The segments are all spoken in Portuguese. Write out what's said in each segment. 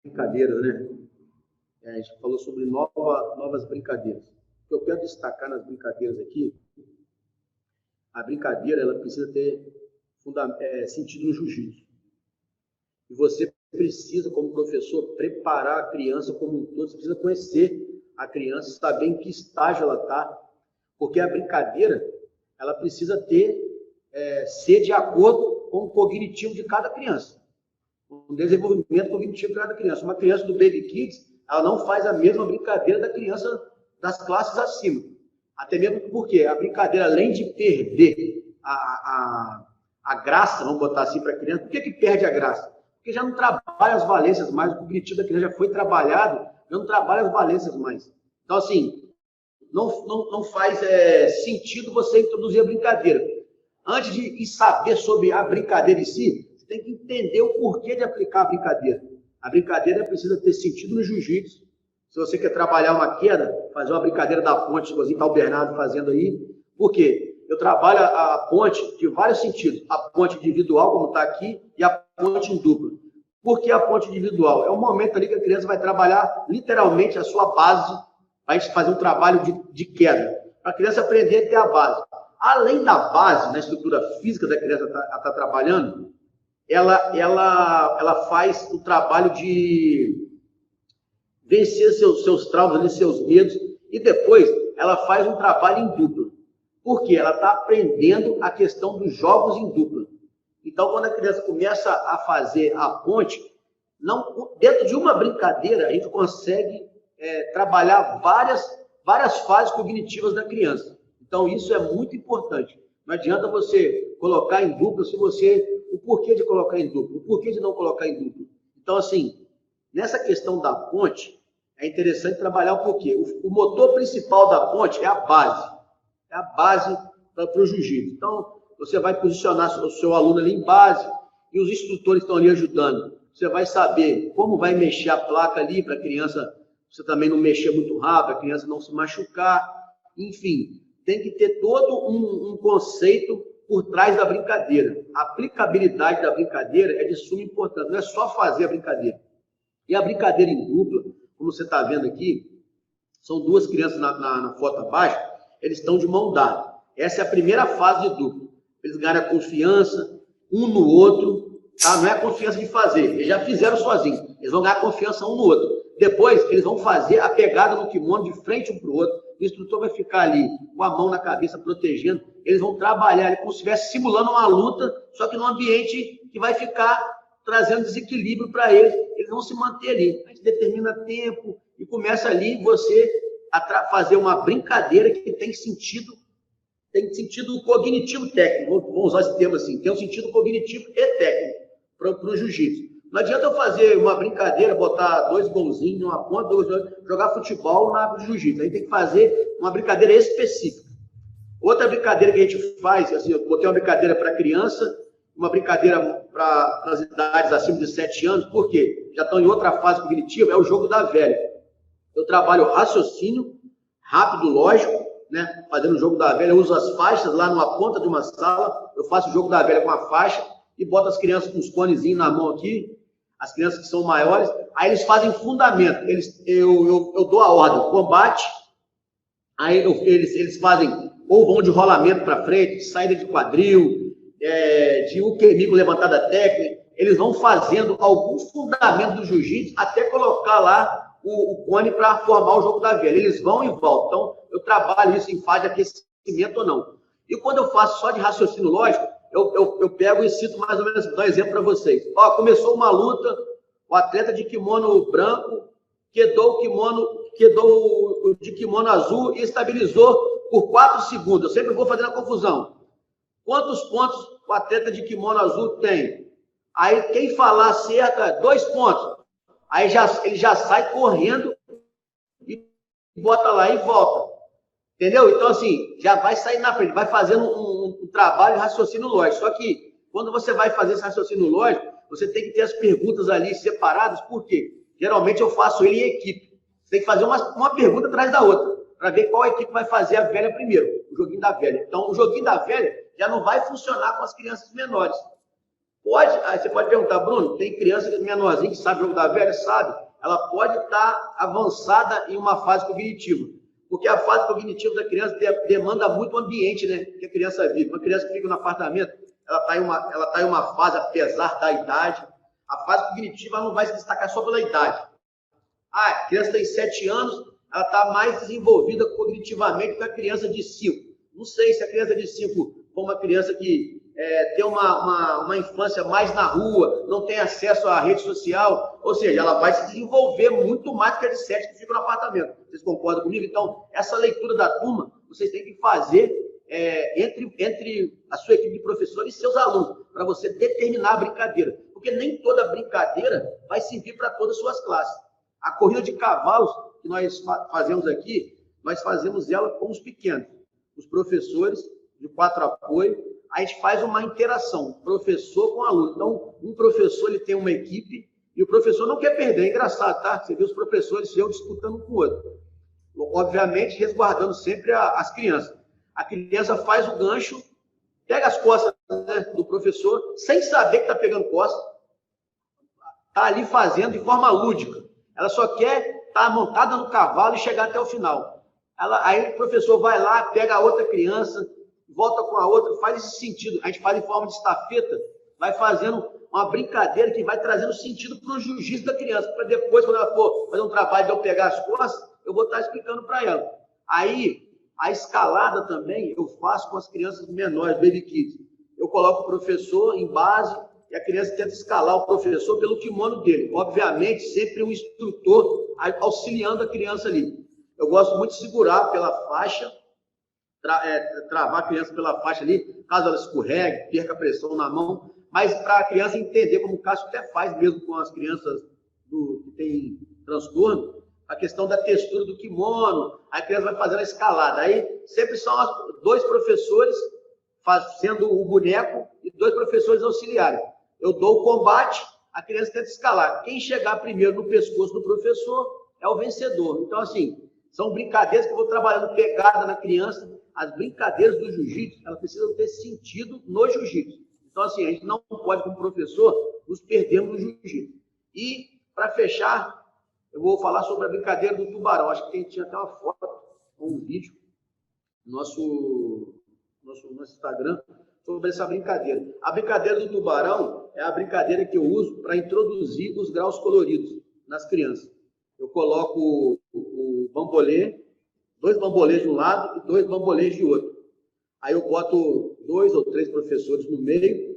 brincadeiras, né? A gente falou sobre novas brincadeiras. O que eu quero destacar nas brincadeiras aqui, a brincadeira ela precisa ter sentido no jiu-jitsu. E você precisa, como professor, preparar a criança como um todo. Você precisa conhecer a criança, saber em que estágio ela está, porque a brincadeira ela precisa ser de acordo com o cognitivo de cada criança, o desenvolvimento cognitivo de cada criança. Uma criança do Baby Kids, ela não faz a mesma brincadeira da criança das classes acima. Até mesmo porque a brincadeira, além de perder a graça, vamos botar assim para a criança, por que perde a graça? Porque já não trabalha as valências mais, o cognitivo da criança já foi trabalhado, já não trabalha as valências mais. Então, assim, não faz sentido você introduzir a brincadeira. Antes de saber sobre a brincadeira em si, você tem que entender o porquê de aplicar a brincadeira. A brincadeira precisa ter sentido no jiu-jitsu. Se você quer trabalhar uma queda, fazer uma brincadeira da ponte, igualzinho está o Bernardo fazendo aí. Por quê? Eu trabalho a ponte de vários sentidos. A ponte individual, como está aqui, e a ponte em dupla. Por que a ponte individual? É o momento ali que a criança vai trabalhar literalmente a sua base, vai fazer um trabalho de queda, para a criança aprender a ter a base. Além da base, na estrutura física da criança está trabalhando, ela faz o trabalho de vencer seus traumas, seus medos, e depois ela faz um trabalho em dupla. Por quê? Ela está aprendendo a questão dos jogos em dupla. Então, quando a criança começa a fazer a ponte, dentro de uma brincadeira, a gente consegue trabalhar várias fases cognitivas da criança. Então, isso é muito importante. Não adianta você colocar em dupla o porquê de colocar em dupla, o porquê de não colocar em dupla. Então, assim, nessa questão da ponte, é interessante trabalhar um pouquinho. O motor principal da ponte é a base. É a base para o jiu-jitsu. Então, você vai posicionar o seu aluno ali em base e os instrutores estão ali ajudando. Você vai saber como vai mexer a placa ali para a criança, você também não mexer muito rápido, a criança não se machucar. Enfim, tem que ter todo um conceito por trás da brincadeira. A aplicabilidade da brincadeira é de suma importância, não é só fazer a brincadeira. E a brincadeira em dupla, como você está vendo aqui, são duas crianças na foto abaixo, eles estão de mão dada. Essa é a primeira fase de dupla. Eles ganham a confiança um no outro, tá? Não é a confiança de fazer, eles já fizeram sozinhos, eles vão ganhar confiança um no outro. Depois, eles vão fazer a pegada no kimono de frente um para o outro, o instrutor vai ficar ali com a mão na cabeça, protegendo, eles vão trabalhar ali como se estivesse simulando uma luta, só que num ambiente que vai ficar trazendo desequilíbrio para eles, eles vão se manter ali. A gente determina tempo e começa ali você a fazer uma brincadeira que tem sentido cognitivo técnico, vamos usar esse termo assim, tem um sentido cognitivo e técnico para o jiu-jitsu. Não adianta eu fazer uma brincadeira, botar dois golzinhos numa ponta, jogar futebol na jiu-jitsu. Aí tem que fazer uma brincadeira específica. Outra brincadeira que a gente faz, assim, eu botei uma brincadeira para criança, uma brincadeira para as idades acima de 7 anos, por quê? Já estão em outra fase cognitiva, é o jogo da velha. Eu trabalho raciocínio, rápido, lógico, né? Fazendo o jogo da velha, eu uso as faixas lá numa ponta de uma sala, eu faço o jogo da velha com a faixa e boto as crianças com os conezinhos na mão aqui, as crianças que são maiores, aí eles fazem fundamento, eu dou a ordem, combate, aí eles fazem, ou vão de rolamento para frente, saída de quadril, de ukemi com levantada técnica, eles vão fazendo algum fundamento do jiu-jitsu até colocar lá o cone para formar o jogo da velha. Eles vão e voltam. Então, eu trabalho isso em fase de aquecimento ou não. E quando eu faço só de raciocínio lógico, eu pego e cito mais ou menos, vou dar um exemplo para vocês. Ó, começou uma luta, o atleta de kimono branco quedou o de kimono azul e estabilizou por 4 segundos. Eu sempre vou fazendo a confusão. Quantos pontos o atleta de kimono azul tem? Aí quem falar certa, 2 pontos. Aí ele já sai correndo e bota lá e volta. Entendeu? Então, assim, já vai sair na frente, vai fazendo um trabalho de raciocínio lógico. Só que, quando você vai fazer esse raciocínio lógico, você tem que ter as perguntas ali separadas, por quê? Geralmente eu faço ele em equipe. Você tem que fazer uma pergunta atrás da outra, para ver qual equipe vai fazer a velha primeiro, o joguinho da velha. Então, o joguinho da velha já não vai funcionar com as crianças menores. Aí você pode perguntar, Bruno, tem criança menorzinha que sabe jogo da velha? Sabe. Ela pode estar avançada em uma fase cognitiva. Porque a fase cognitiva da criança demanda muito o ambiente, né, que a criança vive. Uma criança que fica no apartamento, ela está em uma fase, apesar da idade, a fase cognitiva não vai se destacar só pela idade. A criança tem 7 anos, ela está mais desenvolvida cognitivamente que a criança de 5. Não sei se a criança de 5 for uma criança que tem uma infância mais na rua, não tem acesso à rede social, ou seja, ela vai se desenvolver muito mais do que a de 7 que fica no apartamento. Vocês concordam comigo? Então, essa leitura da turma, vocês têm que fazer entre a sua equipe de professores e seus alunos, para você determinar a brincadeira. Porque nem toda brincadeira vai servir para todas as suas classes. A corrida de cavalos que nós fazemos aqui, nós fazemos ela com os pequenos, os professores de 4 apoio. A gente faz uma interação, professor com aluno. Então, um professor ele tem uma equipe e o professor não quer perder. É engraçado, tá? Você vê os professores disputando um com o outro. Obviamente, resguardando sempre as crianças. A criança faz o gancho, pega as costas, né, do professor, sem saber que está pegando costas. Está ali fazendo de forma lúdica. Ela só quer estar montada no cavalo e chegar até o final. Aí o professor vai lá, pega a outra criança, volta com a outra, faz esse sentido. A gente faz em forma de estafeta, vai fazendo uma brincadeira que vai trazendo sentido para o jiu-jitsu da criança, para depois, quando ela for fazer um trabalho de eu pegar as costas, eu vou estar explicando para ela. Aí, a escalada também eu faço com as crianças menores, baby kids. Eu coloco o professor em base e a criança tenta escalar o professor pelo kimono dele. Obviamente, sempre um instrutor auxiliando a criança ali. Eu gosto muito de segurar pela faixa, travar a criança pela faixa ali, caso ela escorregue, perca a pressão na mão, mas para a criança entender, como o Cássio até faz mesmo com as crianças que têm transtorno, a questão da textura do kimono, a criança vai fazendo a escalada. Aí sempre são 2 professores fazendo o boneco e 2 professores auxiliares. Eu dou o combate, a criança tenta escalar. Quem chegar primeiro no pescoço do professor é o vencedor. Então, assim, são brincadeiras que eu vou trabalhando pegada na criança. As brincadeiras do jiu-jitsu, elas precisam ter sentido no jiu-jitsu. Então, assim, a gente não pode, como professor, nos perdermos no jiu-jitsu. E, para fechar, eu vou falar sobre a brincadeira do tubarão. Acho que tinha até uma foto, um vídeo no nosso Instagram sobre essa brincadeira. A brincadeira do tubarão é a brincadeira que eu uso para introduzir os graus coloridos nas crianças. Eu coloco o bambolê, 2 bambolês de um lado e 2 bambolês de outro. Aí eu boto 2 ou 3 professores no meio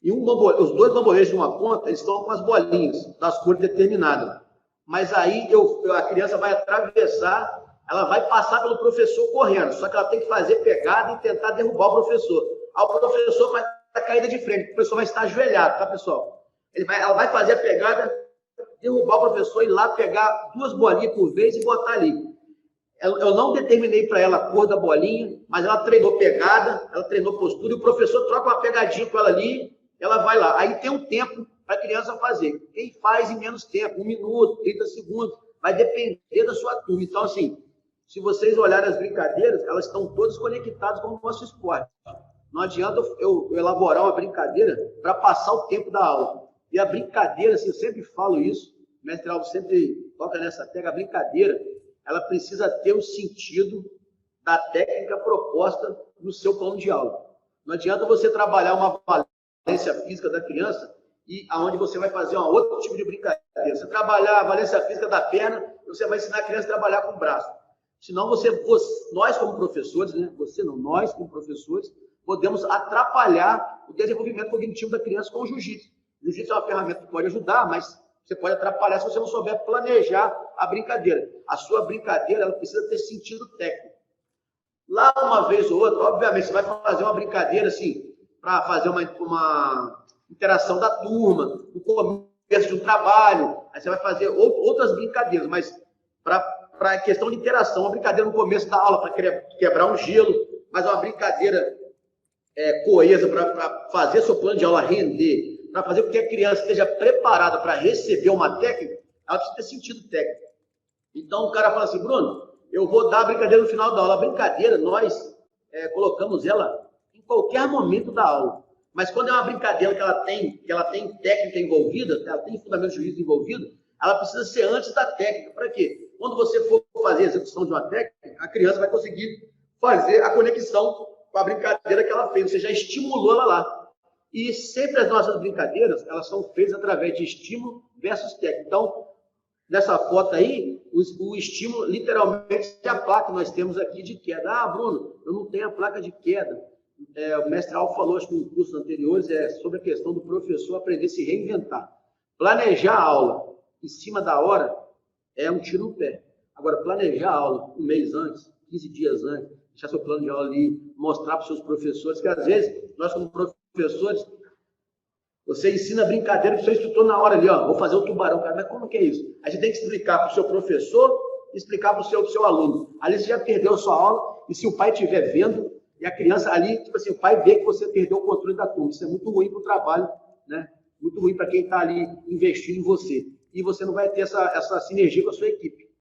e os 2 bambolês de uma ponta, eles estão com as bolinhas das cores determinadas. Mas aí a criança vai atravessar, ela vai passar pelo professor correndo, só que ela tem que fazer pegada e tentar derrubar o professor. Aí o professor vai dar caída de frente, o professor vai estar ajoelhado, tá, pessoal? Ela vai fazer a pegada, derrubar o professor, ir lá pegar 2 bolinhas por vez e botar ali. Eu não determinei para ela a cor da bolinha, mas ela treinou pegada, ela treinou postura, e o professor troca uma pegadinha com ela ali, ela vai lá. Aí tem um tempo para a criança fazer. Quem faz em menos tempo, 1 minuto, 30 segundos, vai depender da sua turma. Então, assim, se vocês olharem as brincadeiras, elas estão todas conectadas com o nosso esporte. Não adianta eu elaborar uma brincadeira para passar o tempo da aula. E a brincadeira, assim, eu sempre falo isso, o mestre Alves sempre toca nessa tecla, a brincadeira, ela precisa ter o sentido da técnica proposta no seu plano de aula. Não adianta você trabalhar uma valência física da criança e aonde você vai fazer um outro tipo de brincadeira. Você trabalhar a valência física da perna, você vai ensinar a criança a trabalhar com o braço. Senão nós como professores, né? Você não, nós como professores, podemos atrapalhar o desenvolvimento cognitivo da criança com o jiu-jitsu. O jiu-jitsu é uma ferramenta que pode ajudar, mas você pode atrapalhar se você não souber planejar a brincadeira. A sua brincadeira, ela precisa ter sentido técnico. Lá, uma vez ou outra, obviamente, você vai fazer uma brincadeira assim, para fazer uma interação da turma, no começo de um trabalho, aí você vai fazer outras brincadeiras, mas para a questão de interação, uma brincadeira no começo da aula, para quebrar um gelo, mas uma brincadeira coesa para fazer seu plano de aula render, para fazer com que a criança esteja preparada para receber uma técnica, ela precisa ter sentido técnico. Então, o cara fala assim, Bruno, eu vou dar a brincadeira no final da aula. A brincadeira, nós colocamos ela em qualquer momento da aula. Mas quando é uma brincadeira que ela tem técnica envolvida, ela tem fundamento de juízo envolvido, ela precisa ser antes da técnica. Para quê? Quando você for fazer a execução de uma técnica, a criança vai conseguir fazer a conexão com a brincadeira que ela fez. Você já estimulou ela lá. E sempre as nossas brincadeiras, elas são feitas através de estímulo versus técnica. Então, nessa foto aí, o estímulo literalmente é a placa que nós temos aqui de queda. Ah, Bruno, eu não tenho a placa de queda. O mestre Alvo falou, acho que em cursos anteriores, sobre a questão do professor aprender a se reinventar. Planejar a aula em cima da hora é um tiro no pé. Agora, planejar a aula um mês antes, 15 dias antes, deixar seu plano de aula ali, mostrar para os seus professores, que às vezes, nós como professores, você ensina brincadeira para o seu instrutor na hora ali, ó, vou fazer o tubarão, cara, mas como que é isso? A gente tem que explicar para o seu professor e explicar para o seu aluno. Ali você já perdeu a sua aula, e se o pai estiver vendo, e a criança ali, tipo assim, o pai vê que você perdeu o controle da turma. Isso é muito ruim para o trabalho, né? Muito ruim para quem está ali investindo em você. E você não vai ter essa sinergia com a sua equipe.